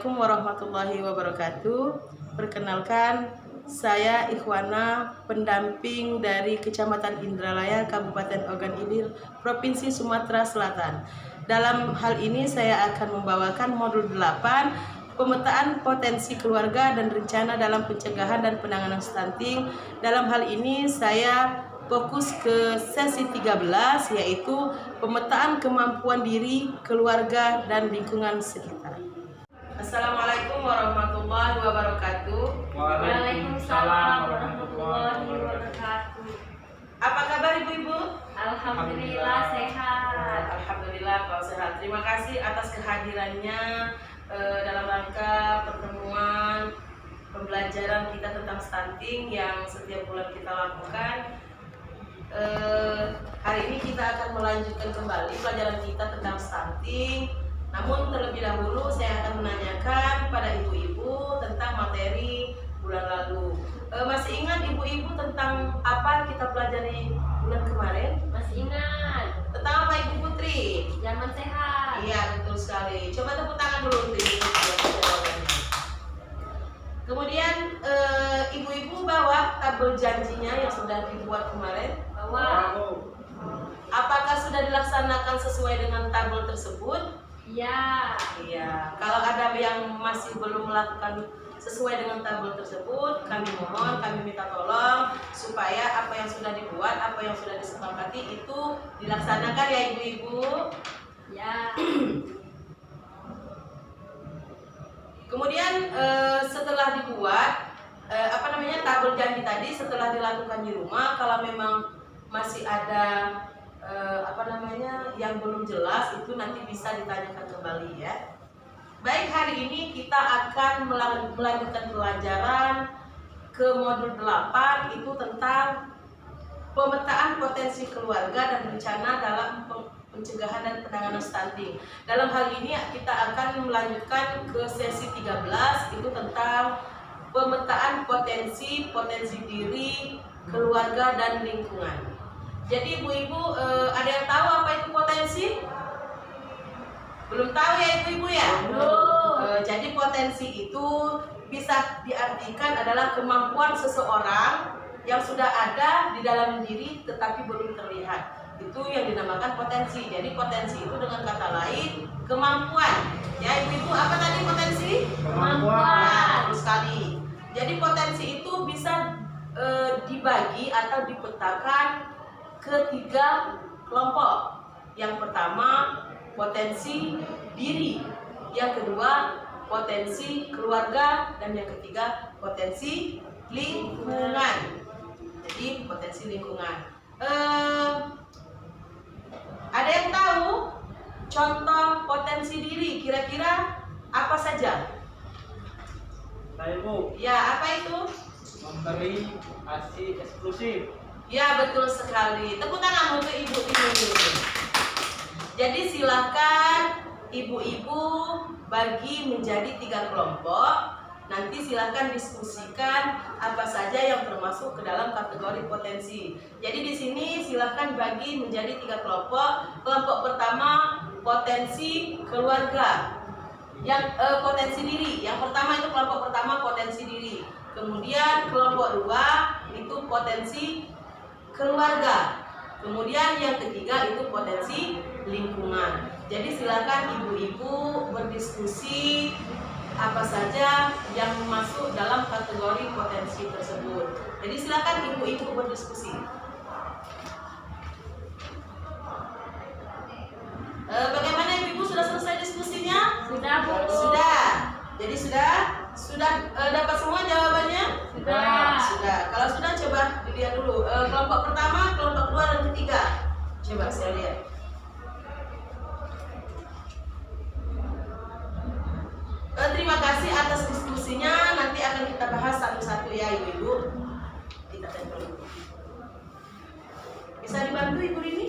Assalamualaikum warahmatullahi wabarakatuh. Perkenalkan, saya Ikhwana, pendamping dari Kecamatan Indralaya, Kabupaten Ogan Ilir, Provinsi Sumatera Selatan. Dalam hal ini saya akan membawakan modul 8, pemetaan potensi keluarga dan rencana dalam pencegahan dan penanganan stunting. Dalam hal ini saya fokus ke sesi 13, yaitu pemetaan kemampuan diri, keluarga, dan lingkungan sekitar. Assalamualaikum warahmatullahi wabarakatuh. Waalaikumsalam warahmatullahi wabarakatuh. Apa kabar ibu-ibu? Alhamdulillah sehat. Alhamdulillah kalau sehat. Terima kasih atas kehadirannya dalam rangka pertemuan pembelajaran kita tentang stunting yang setiap bulan kita lakukan. Hari ini kita akan melanjutkan kembali pelajaran kita tentang stunting. Namun terlebih dahulu saya akan menanyakan pada ibu-ibu tentang materi bulan lalu. Masih ingat ibu-ibu tentang apa kita pelajari bulan kemarin? Masih ingat? Tentang apa Ibu Putri? Zaman sehat. Iya, betul sekali. Coba tepuk tangan dulu untuk ibu jawabannya. Kemudian ibu-ibu bawa tabel janjinya yang sudah dibuat kemarin? Bawa. Apakah sudah dilaksanakan sesuai dengan tabel tersebut? Iya. Iya. Kalau ada yang masih belum melakukan sesuai dengan tabel tersebut, kami minta tolong supaya apa yang sudah dibuat, apa yang sudah disepakati itu dilaksanakan ya ibu-ibu. Ya. Kemudian setelah dibuat tabel janji tadi, setelah dilakukan di rumah, kalau memang masih ada yang belum jelas, itu nanti bisa ditanyakan kembali ya. Baik, hari ini kita akan melanjutkan pelajaran ke modul 8, itu tentang pemetaan potensi keluarga dan rencana dalam pencegahan dan penanganan stunting. Dalam hal ini kita akan melanjutkan ke sesi 13, itu tentang pemetaan potensi diri, keluarga, dan lingkungan. Jadi ibu-ibu ada yang tahu apa itu potensi? Belum tahu ya ibu-ibu ya? Belum. Jadi potensi itu bisa diartikan adalah kemampuan seseorang yang sudah ada di dalam diri tetapi belum terlihat. Itu yang dinamakan potensi. Jadi potensi itu dengan kata lain kemampuan. Ya ibu-ibu, apa tadi potensi? Kemampuan. Nah, terus sekali. Jadi potensi itu bisa dibagi atau dipetakan ke 3 kelompok. Yang pertama potensi diri, yang kedua potensi keluarga, dan yang ketiga potensi lingkungan. Jadi potensi lingkungan. Ada yang tahu contoh potensi diri kira-kira apa saja? Saya Bu, Ya, apa itu? memberi ASI eksklusif. Ya, betul sekali. Tepuk tangan untuk ibu ini. Jadi silakan ibu-ibu bagi menjadi 3 kelompok. Nanti silakan diskusikan apa saja yang termasuk ke dalam kategori potensi. Jadi di sini silakan bagi menjadi 3 kelompok. Kelompok pertama potensi keluarga. Yang potensi diri. Yang pertama itu kelompok pertama potensi diri. Kemudian kelompok 2 itu potensi keluarga. Kemudian yang ketiga itu potensi lingkungan. Jadi silakan ibu-ibu berdiskusi apa saja yang masuk dalam kategori potensi tersebut. Jadi silakan ibu-ibu berdiskusi. Bagaimana ibu-ibu, sudah selesai diskusinya? Sudah, Bu. Sudah. Jadi sudah dapat semua jawabannya? Sudah. Kalau sudah, coba dilihat dulu. Kelompok pertama, kelompok 2, dan ketiga. Coba saya lihat. Terima kasih atas diskusinya. Nanti akan kita bahas satu-satu ya ibu-ibu. Kita tempel dulu. Bisa dibantu Ibu Rini?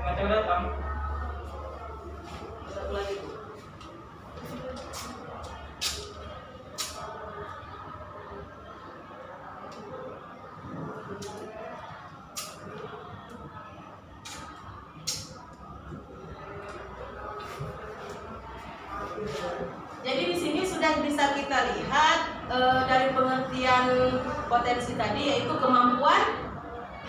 Macam datang. Satu lagi Bu. potensi tadi yaitu kemampuan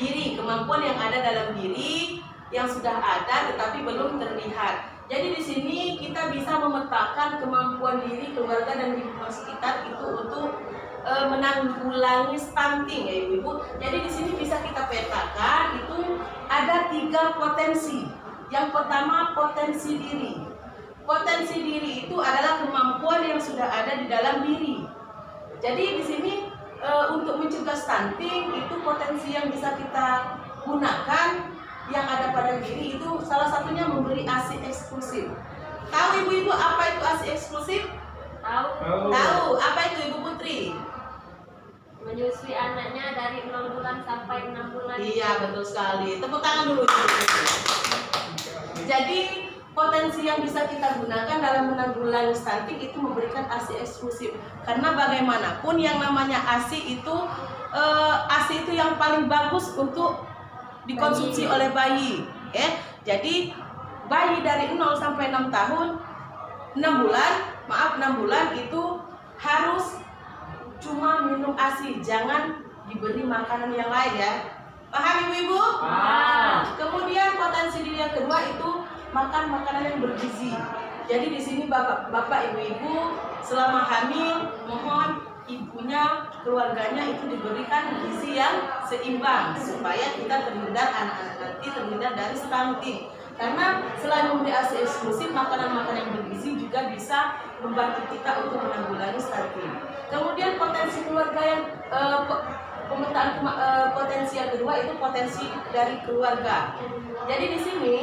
diri, kemampuan yang ada dalam diri yang sudah ada tetapi belum terlihat. Jadi di sini kita bisa memetakan kemampuan diri, keluarga dan lingkungan sekitar itu untuk menanggulangi stunting ya ibu-ibu. Jadi di sini bisa kita petakan itu ada 3 potensi. Yang pertama potensi diri. Potensi diri itu adalah kemampuan yang sudah ada di dalam diri. Jadi di sini untuk mencegah stunting itu potensi yang bisa kita gunakan yang ada pada diri itu salah satunya memberi ASI eksklusif. Tahu ibu-ibu apa itu ASI eksklusif? Tahu. Tahu. Apa itu Ibu Putri? Menyusui anaknya dari 0 bulan sampai 6 bulan. Iya, betul sekali. Tepuk tangan dulu. Jadi potensi yang bisa kita gunakan dalam menanggulangi stunting itu memberikan ASI eksklusif. Karena bagaimanapun yang namanya ASI itu yang paling bagus untuk dikonsumsi oleh bayi. Ya. Jadi bayi dari 0 sampai 6 tahun, 6 bulan itu harus cuma minum ASI, jangan diberi makanan yang lain ya. Paham ibu-ibu? Paham. Kemudian potensi diri yang kedua itu makan makanan yang bergizi. Jadi di sini bapak ibu-ibu selama hamil mohon ibunya, keluarganya itu diberikan gizi yang seimbang supaya kita terhindar, anak-anak nanti terhindar dari stunting. Karena selain memberi ASI eksklusif, makanan-makanan yang bergizi juga bisa membantu kita untuk menanggulangi stunting. Kemudian potensi keluarga yang pemetaan potensi yang kedua itu potensi dari keluarga. Jadi di sini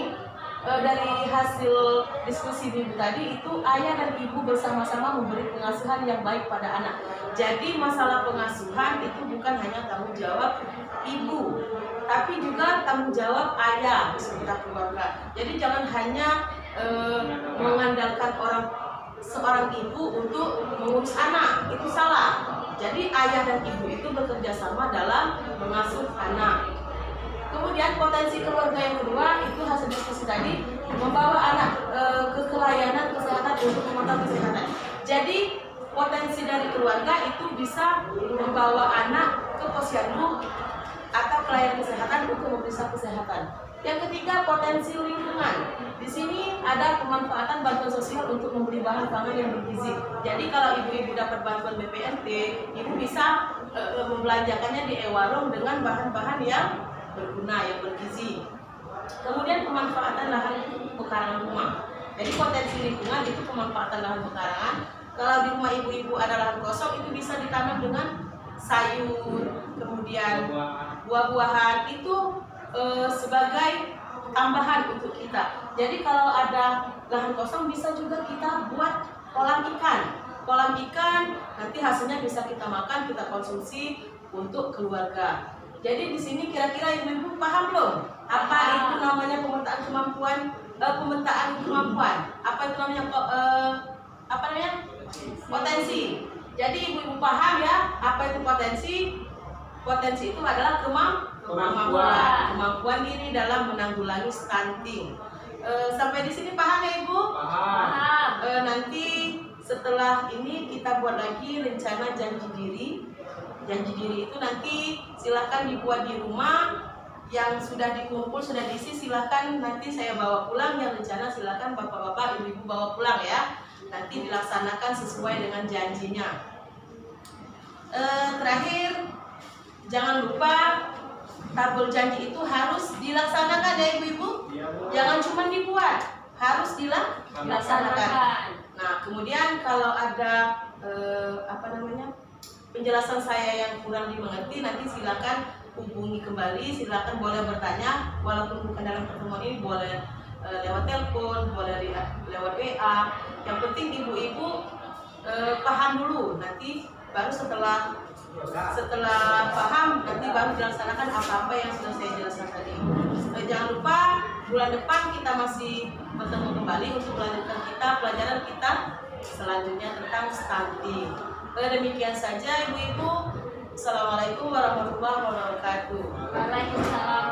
dari hasil diskusi ibu tadi itu ayah dan ibu bersama-sama memberi pengasuhan yang baik pada anak. Jadi masalah pengasuhan itu bukan hanya tanggung jawab ibu, tapi juga tanggung jawab ayah beserta keluarga. Jadi jangan hanya mengandalkan seorang ibu untuk mengurus anak, itu salah. Jadi ayah dan ibu itu bekerja sama dalam mengasuh anak. Kemudian potensi keluarga yang kedua itu hasil diskusi tadi membawa anak ke kelayanan kesehatan untuk memantau kesehatan. Jadi potensi dari keluarga itu bisa membawa anak ke posyandu atau pelayanan kesehatan untuk memeriksa kesehatan. Yang ketiga potensi lingkungan. Di sini ada pemanfaatan bantuan sosial untuk memberi bahan pangan yang bergizi. Jadi kalau ibu-ibu dapat bantuan BPNT, ibu bisa membelanjakannya di e-warung dengan bahan-bahan yang berguna, yang bergizi. Kemudian pemanfaatan lahan pekarangan rumah. Jadi potensi lingkungan itu pemanfaatan lahan pekarangan. Kalau di rumah ibu-ibu ada lahan kosong, itu bisa ditanam dengan sayur, kemudian buah-buahan itu sebagai tambahan untuk kita. Jadi kalau ada lahan kosong bisa juga kita buat kolam ikan. Kolam ikan nanti hasilnya bisa kita makan, kita konsumsi untuk keluarga. Jadi di sini kira-kira ibu-ibu paham belum? Apa itu namanya pemetaan kemampuan? Apa itu namanya potensi. Jadi ibu-ibu paham ya apa itu potensi? Potensi itu adalah kemampuan diri dalam menanggulangi stunting. Sampai di sini paham ya ibu? Paham. Nanti setelah ini kita buat lagi rencana janji diri. Janji diri itu nanti silahkan dibuat di rumah. Yang sudah dikumpul, sudah diisi, silahkan nanti saya bawa pulang. Yang rencana silahkan bapak-bapak, ibu-ibu bawa pulang ya. Nanti dilaksanakan sesuai dengan janjinya. Terakhir, jangan lupa tabel janji itu harus dilaksanakan ya ibu-ibu. Jangan cuma dibuat, harus dilaksanakan. Nah, kemudian kalau ada penjelasan saya yang kurang dimengerti, nanti silakan hubungi kembali, silakan boleh bertanya, walaupun bukan dalam pertemuan ini, boleh lewat telepon, boleh lewat WA. Yang penting ibu-ibu paham dulu, nanti baru setelah paham nanti baru dilaksanakan apa-apa yang sudah saya jelaskan tadi. Jangan lupa bulan depan kita masih bertemu kembali untuk melanjutkan pelajaran kita selanjutnya tentang stunting. Demikian saja ibu-ibu. Assalamualaikum warahmatullahi wabarakatuh. Waalaikumsalam.